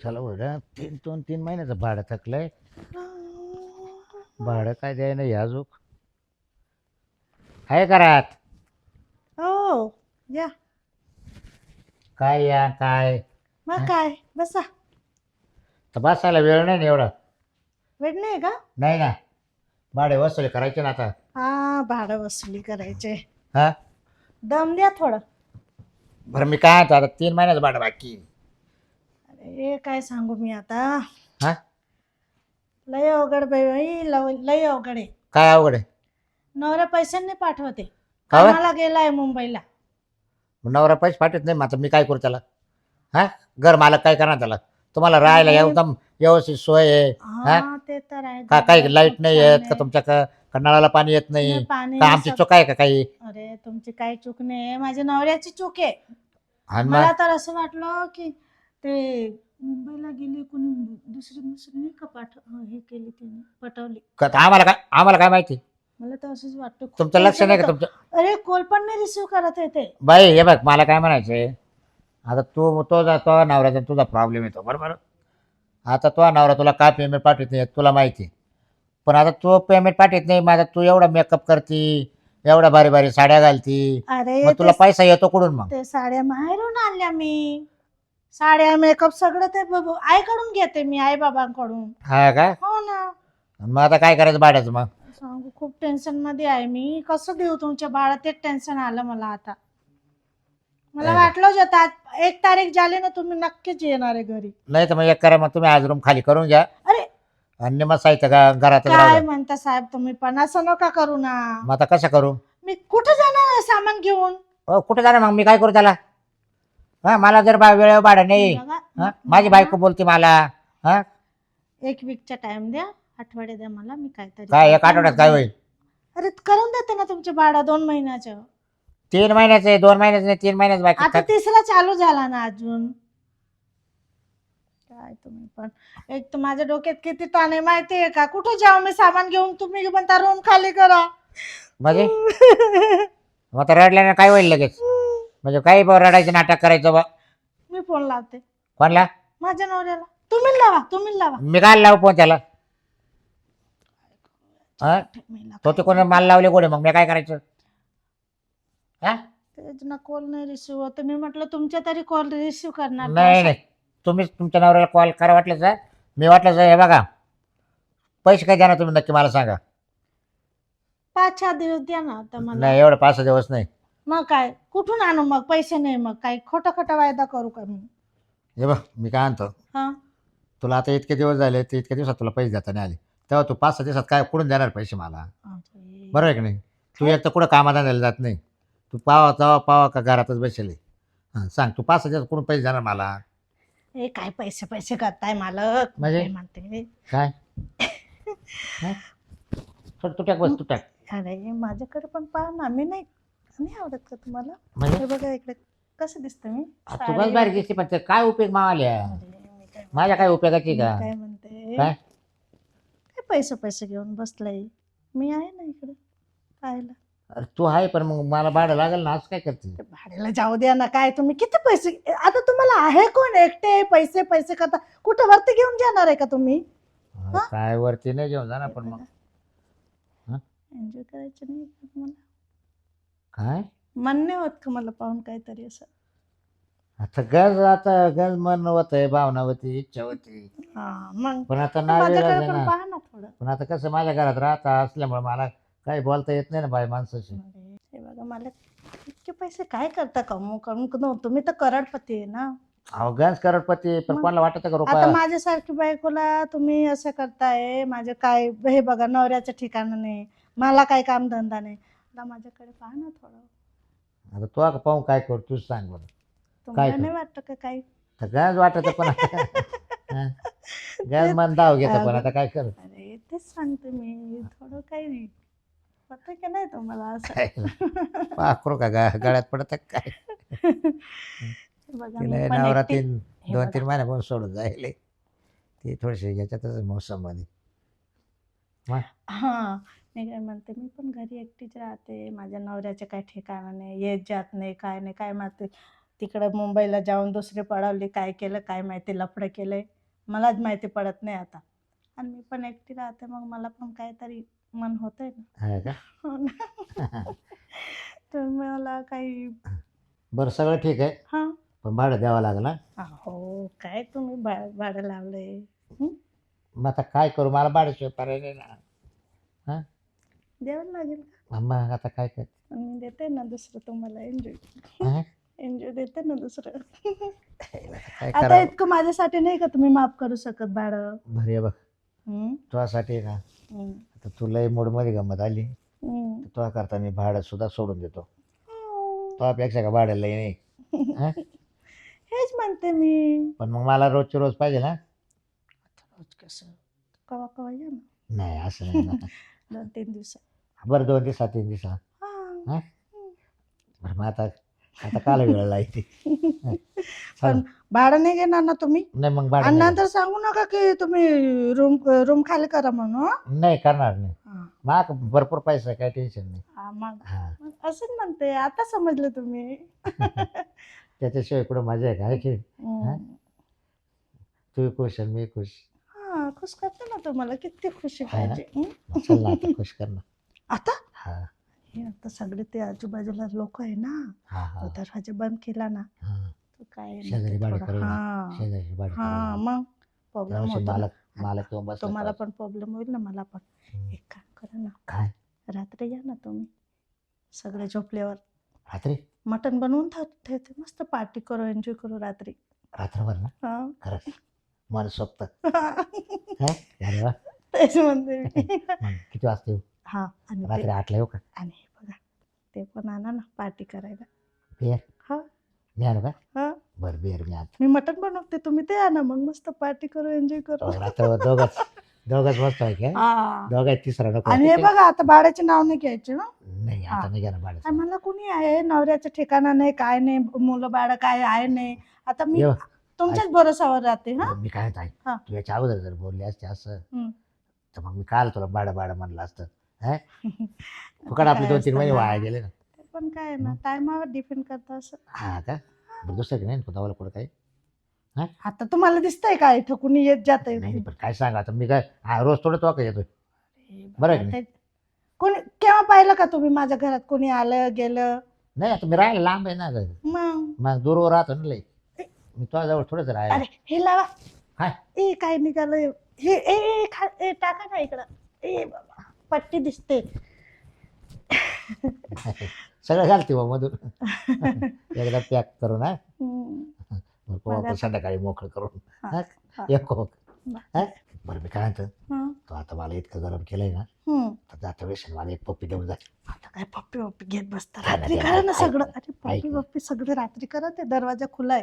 चला बरं 2-3 महिन्याचं भाडं थकलंय. भाडं काय द्याय नाही अजून. आहे घरात? हो या. काय या काय? मग हं? काय बसा. तर बसायला वेळ नाही ना एवढा. वेळ नाही का? नाही ना. भाडे वसुली करायचे ना आता. हा भाडं वसुली करायचे. हा दम द्या थोडं. बरं मी काय आता 3 महिन्याचं भाडं बाकी. अरे काय सांगू मी आता. हा लय अवघड बाई लय अवघड आहे. काय अवघड आहे? नवरा पैशांनी पाठवते. का बरं? कामाला गेलाय मुंबईला. नवरा पैसे पाठवत नाही मग आता मी काय करू त्याला? हा घर मालक काय करणार त्याला? तुम्हाला राहायला अरे, एकदम व्यवस्थित सोय आहे. हा हा ते तर आहे. का काही लाईट खूप नाही छान येत का आहे. तुमच्या का नळाला पाणी येत नाही? पाणी का आमची चूक आहे का काही? अरे तुमची काही चूक नाही, माझ्या नवऱ्याची चूक आहे. आणि मला मग तर असं वाटलं की ते मुंबईला गेले कोणी दुसरी का हे केली त्यांनी पटवली. आम्हाला काय माहिती? मला तर असंच वाटतं. खूप तुमचं लक्ष tension नाही का होतं. तुमचं? अरे कॉल पण नाही रिसिव्ह करत येते. बाई हे बघ मला काय म्हणायचंय. आता तो जातो नवऱ्याचा तुझा प्रॉब्लेम येतो बरोबर. आता तो नवरा तुला काय पेमेंट पाठवत नाही तुला माहिती. पण आता तो पेमेंट पाठवत नाही माझा तू एवढा मेकअप करती एवढ्या भारी भारी साड्या घालती अरे मग तुला पैसा येतो कुठून मग? ते साड्या माहेरून आणल्या मी. साड्या मेकअप सगळं ते आईकडून घेते मी, आई बाबांकडून. हा का? हो ना. मग आता काय करायचं भाड्याचं मग? सांगू खूप टेन्शन मध्ये आहे मी. कसं देऊ तुमच्या बाळात? एक टेन्शन आलं मला आता. मला वाटलं होतं आज 1 तारीख झाली ना तुम्ही नक्कीच येणार आहे घरी. नाही तर मग एक करा मग तुम्ही आज रूम खाली करून घ्या अरे आणि मग साहित्य घरातच राहू काय द्या. म्हणता साहेब तुम्ही पण असं नका करू ना. मग आता कसं करू? मी कुठे जाणार आहे सामान घेऊन? कुठे जाणार मग मी काय करू त्याला? हा मला जर वेळेवर भाडं नाही बघा, हा माझी बायको बोलते मला. हा 1 वीकचा टाइम द्या, आठवड्या द्या मला, मी काहीतरी काय एक करते. आठवड्यात काय होईल? अरे करून देते ना तुमचे भाडं 2 महिन्याचं. 3 महिन्याचे 2 महिन्याचे नाही 3 महिन्याचं आता बाकी. तिसरा चालू झाला ना अजून. काय तुम्ही पण. एक तर माझ्या डोक्यात किती ताण आहे माहितीये का? कुठे जाऊ मी सामान घेऊन? तुम्ही म्हणता रूम खाली करा. म्हणजे मग आता रडल्याने काय होईल लगेच? म्हणजे काही रडायचं नाटक करायचं बा. मी फोन लावते कोणला? माझ्या नवऱ्याला. तुम्ही लावा. मी काय लावू फोन त्याला? हा तो ते कोणी माल लावले गोडे मग मी काय करायचं? हा तेच ना, कॉल नाही रिसिव्ह होत. मी म्हटलं तुमच्या तरी कॉल रिसिव्ह करणार. नाही तुम्हीच तुमच्या नवऱ्याला कॉल करा वाटलं सर. मी वाटलं सर हे बघा पैसे काय द्या ना तुम्ही नक्की मला सांगा. 5-6 दिवस द्या ना आता मला. नाही एवढं 5-6 दिवस नाही. मग काय कुठून आणू मग? पैसे नाही मग काय खोटा वायदा करू का मी? हे बघ मी काय आणतो हा तुला आता इतके दिवस झाले ते इतक्या दिवसात तुला पैसे देता नाही आले तेव्हा तू 5-6 दिवसात काय कुठून देणार पैसे मला? अरे, बरोबर आहे की नाही? तू एक तर कुठं कामाला जात नाही. तू पावा का घरातच बसेल. हां सांग तू 5-6 दिवस कुठून पैसे देणार मला? हे काय पैसे करताय मालक? म्हणजे? काय म्हणते काय तू टाक बस तू टाक. अरे माझ्याकडे पण पहा ना. मी नाही आवडत का तुम्हाला? म्हणजे हे बघा इकडे कसं दिसतं मी. तू बस बारीक दिसते पण ते काय उपयोग मावाल्या मी काय माझ्या काय उपयोगाची मी का? काय म्हणते काय काय पैसे घेऊन बसलाय. मी आहे ना इकडे पाहायला. अरे तू आहे पण मग मला भाडं लागेल ना. आज काय करते? ते भाड्याला जाऊ द्या ना. काय तुम्ही किती पैसे आता तुम्हाला आहे कोण? एकटे पैसे करता कुठे वरती घेऊन जाणार आहे का तुम्ही? काय वरती नाही घेऊन जाणार पण मग एन्जॉय करायचं नाही का तुम्हाला? काय मन नाही होत का मला पाहून काहीतरी असं? आता गज मन होत भावना होती इच्छा होती हा मग पण आता नाही माझ्याकडे वेळ पण ना. पहा ना थोडं. पण आता कसं माझ्या घरात राहता असल्यामुळे मला काही बोलता येत नाही ना बाई माणसाशी. अरे, हे बघा मला इतके पैसे काय करता कमवून तुम्ही तर करोडपती आहे ना. अहो गंज करोडपती पण मग कोणाला वाटत का आता रुपया? माझ्यासारखी बायकोला तुम्ही असं करताय. माझं काय हे बघा नवऱ्याचं ठिकाण नाही, मला काही काम धंदा नाही. आता माझ्याकडे पहा ना थोडं. आता तू आता पाहून काय करू तूच सांग बरं. तुम्हाला करू? नाही वाटतं का काही? तर गंज वाटत पण हं? गंज मन दाव घेतं पण आता काय करू? अरे तेच सांगते मी. थोडं काही नाही पटतं की नाही तुम्हाला असं? पाखरू का गळ्यात पडत काय? बघा तिला मी पण नवरा एकटी. 2-3 महिन्यापासून सोडून जायले ती थोडीशी याच्यातच मोसममध्ये. हा मी काय म्हणते मी पण घरी एकटीच राहते. माझ्या नवऱ्याचे काही ठिकाणं नाही, येत जात नाही, काय नाही काय म्हणते. तिकडं मुंबईला जाऊन दुसरे पळवले, काय केलं काय माहिती, लफडं केलंय, मलाच माहिती पडत नाही आता. आणि मी पण एकटी राहते, मग मला पण काहीतरी मन होतंय ना. आहे का? हो ना. तर मला काही बरं सगळं ठीक आहे, हां. पण भाडं द्यावं लागेल ना. हो, काय तुम्ही भाडं लावलंय? मग आता काय करू, मला भाड्याशिवाय पर्याय नाही ना. हां, द्यावं लागेल का? मग आता काय कर. पण मी देते ना दुसरं तुम्हाला एन्जॉय. हां, एन्जॉय देते ना दुसरं. काय आता करावं. इतकं माझ्यासाठी नाही का तुम्ही माफ करू शकत भाडं? बरं हे बघ, हं, तुझ्यासाठी आहे ना, हं, आता तुलाही मूडमध्ये गंमत आली, हं. तर तुझ्या करता मी भाडं सुद्धा सोडून देतो. हो. तुझ्यापेक्षा का भाड्याला नाही. हां, हेच म्हणते मी. पण मग मला रोजची रोज पाहिजे ना. रोज कसं? कवा कवा या ना. नाही असं नाही ना. 2-3 दिवसात. बरं 2 दिवसात 3 दिवसात. हां. हां, बरं मग आता आता काला वेळ लायची. पण चल. भाडं नाही घेणार ना तुम्ही? नाही मग भाडं आणि नाही नंतर सांगू नका की तुम्ही रूम रूम खाली करा म्हणून हं? नाही करणार नाही. हां. मग भरपूर पैसा आहे, काही टेन्शन नाही. हां, मग हां, मग असंच म्हणते. आता समजलं तुम्ही. त्याच्याशिवाय कुठं मजा आहे का? आहे की नाही? हां, हं. तू खुश आणि मी खुश. हां, खुश करते ना तुम्हाला. किती खुशी आहे ना? पाहिजे. हं? मग चल ना आता खुश कर ना. आता? हां, हे आता सगळे ते आजूबाजूला लोक आहे ना, हां, तो हां, दरवाजा बंद केला ना, हां. तर काय आहे ना ते शेजारी भाडे थोडं करू ना. हां, शेजारी भाडे करू हां, ना. मग प्रॉब्लेम त्यावर्षी होतो ना. मालक मालक येऊन बसला तुम्हाला पाहिजे. पण प्रॉब्लेम होईल ना, मला पण. हं. एक काम करा ना, काय रात्री या ना तुम्ही, सगळे झोपल्यावर. रात्री? मटण बनवून ठेवते, मस्त पार्टी करू, एन्जॉय करू रात्री. रात्रभर ना? हां. खरंच मन सोबत. हां, अरे वा. तेच म्हणते मी. मग किती वाजता येऊ? हां, आणि ते रात्री 8ला येऊ का? आणि हे बघा, ते पण आणा ना पार्टी करायला. बिअर हां, मी आणू का? हां. बरं बिअर मी आणतो. मी मटण बनवते, तुम्ही ते आणा, मग मस्त पार्टी करू, एन्जॉय करू. रात्रभर दोघंच दोघंच मस्त आहे का? हां. दोघं आहेत, तिसरा नको. आणि हे बघा, आता भाड्याचे नाव नाही घ्यायचे ना. नाही आता हां. नाही घेणार आणि भाड्याचं. मला कोणी आहे, नवऱ्याचं ठिकाणा नाही, काय नाही, मुलं बाळ काय आहे नाही. आता मी ये तुमच्याच भरोसावर राहते. हां. मी काय म्हणतो ऐक, हां. तू याच्या अगोदर जर बोलली असते असं, हं. तर मग मी काल तुला भाडं भाडं म्हणलं असतं. हां, फुकट आता आपले काय 2-3 असतं महिने ना, वाया गेले ना. ते पण काय आहे ना, टायमावर डिपेंड करतं असं. हां का? बरं दुसरं नाही ना तुम्हाला कुठं काही? हां, आता तुम्हाला दिसतंय का इथं कुणी येत जातंय? नाही नाही, पण काय सांगा आता मी काय रोज थोडं तो का येतोय. हे बरं आहे बाबा, की नाही? कोणी केव्हा पाहिलं का तुम्ही माझ्या घरात कोणी आलं गेलं? नाही आता मी राहायला लांब आहे ना घर. मग मग दूरवर राहतो ना लई. मी तुझ्याजवळ थोडंच राहायला. अरे हे लावा. काय? ए काय निघालं हे? ए टाका ना इकडं. ए बाबा, पट्टी दिसते. सगळं घालते मग मधून. एकदा पॅक करून हा. हं. मग आपण संध्याकाळी मोकळं करून. हां, हां, हां. एक हां, बरं मी काय म्हणतो, हं, तो आता मला इतकं गरम केलंय ना, हं. तर जाता वेळेस मला एक पप्पी देऊन जाते. आता काय पप्पी वप्पी घेत बसता, हा ना, रात्री ते करा ना ऐक सगळं. ना, अरे ऐक पप्पी ना. वप्पी सगळं रात्री करा, ते दरवाजा खुला आहे.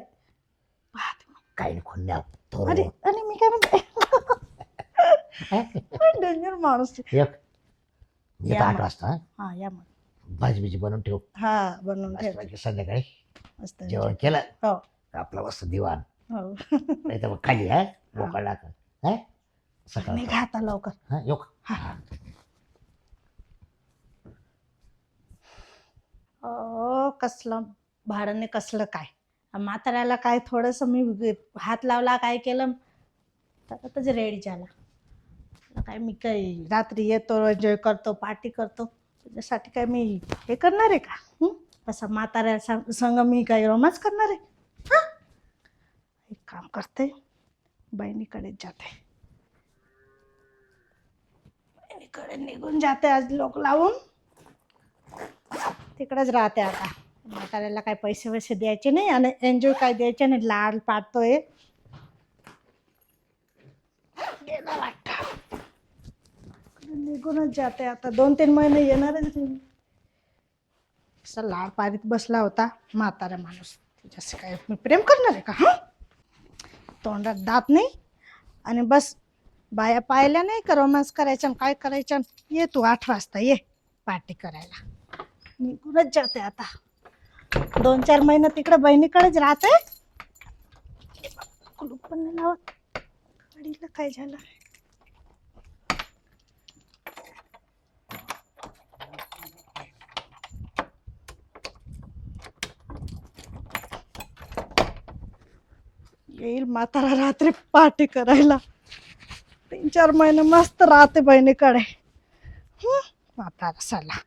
पाहते मी. काही नाही खुन्या तो. अरे आणि मी काय म्हणते, डेंजर माणूस. एक मी येतो या 8 मग. वाजता. हां, हा या मग. भाजी बिजी बनवून ठेव. हा बनवून ठेव. मस्तपैकी संध्याकाळी मस्त जेवण केलं हो का आपला मस्त दिवाण. हो. नाही तर मग खाली हा मोकळा टाक. हां, सकाळ निघा आता लवकर. हां येऊ का? हा. कसलं भाडं कसलं काय, म्हाताऱ्याला काय थोडंसं मी हात लावला काय केलं तरच रेडी झाला. काय मी काही रात्री येतो एन्जॉय करतो पार्टी करतो त्याच्यासाठी काय मी हे करणार आहे का? तसं म्हाताऱ्या संग मी काही रोमांस करणार आहे? हं? एक काम करते, बहिणीकडेच जाते. बहिणीकडे निघून जाते आज लोक लावून, तिकडेच राहते आता. म्हाताऱ्याला काय पैसे वैसे द्यायचे नाही आणि एन्जॉय काय द्यायचे नाही. लाड पाडतोय गेला वाटतं, निघूनच जाते आता. 2-3 महिने येणारच नाही. असा लाड पारीत बसला होता म्हातारा माणूस, त्याच्याशी काय मी प्रेम करणार आहे का? हं, तोंडात दात नाही आणि बस बाया पाहिल्या नाही का रोमांस करायचं काय करायचं. ये तू 8 वाजता ये पार्टी करायला. निघूनच जाते आता. 2-4 महिने तिकडे बहिणीकडेच राहते. कुलूप पण नाही लावत. गाडीला काय झालं? येईल म्हातारा रात्री पार्टी करायला. 3-4 महिने मस्त राहते बहिणीकडे. म्हातारा साला.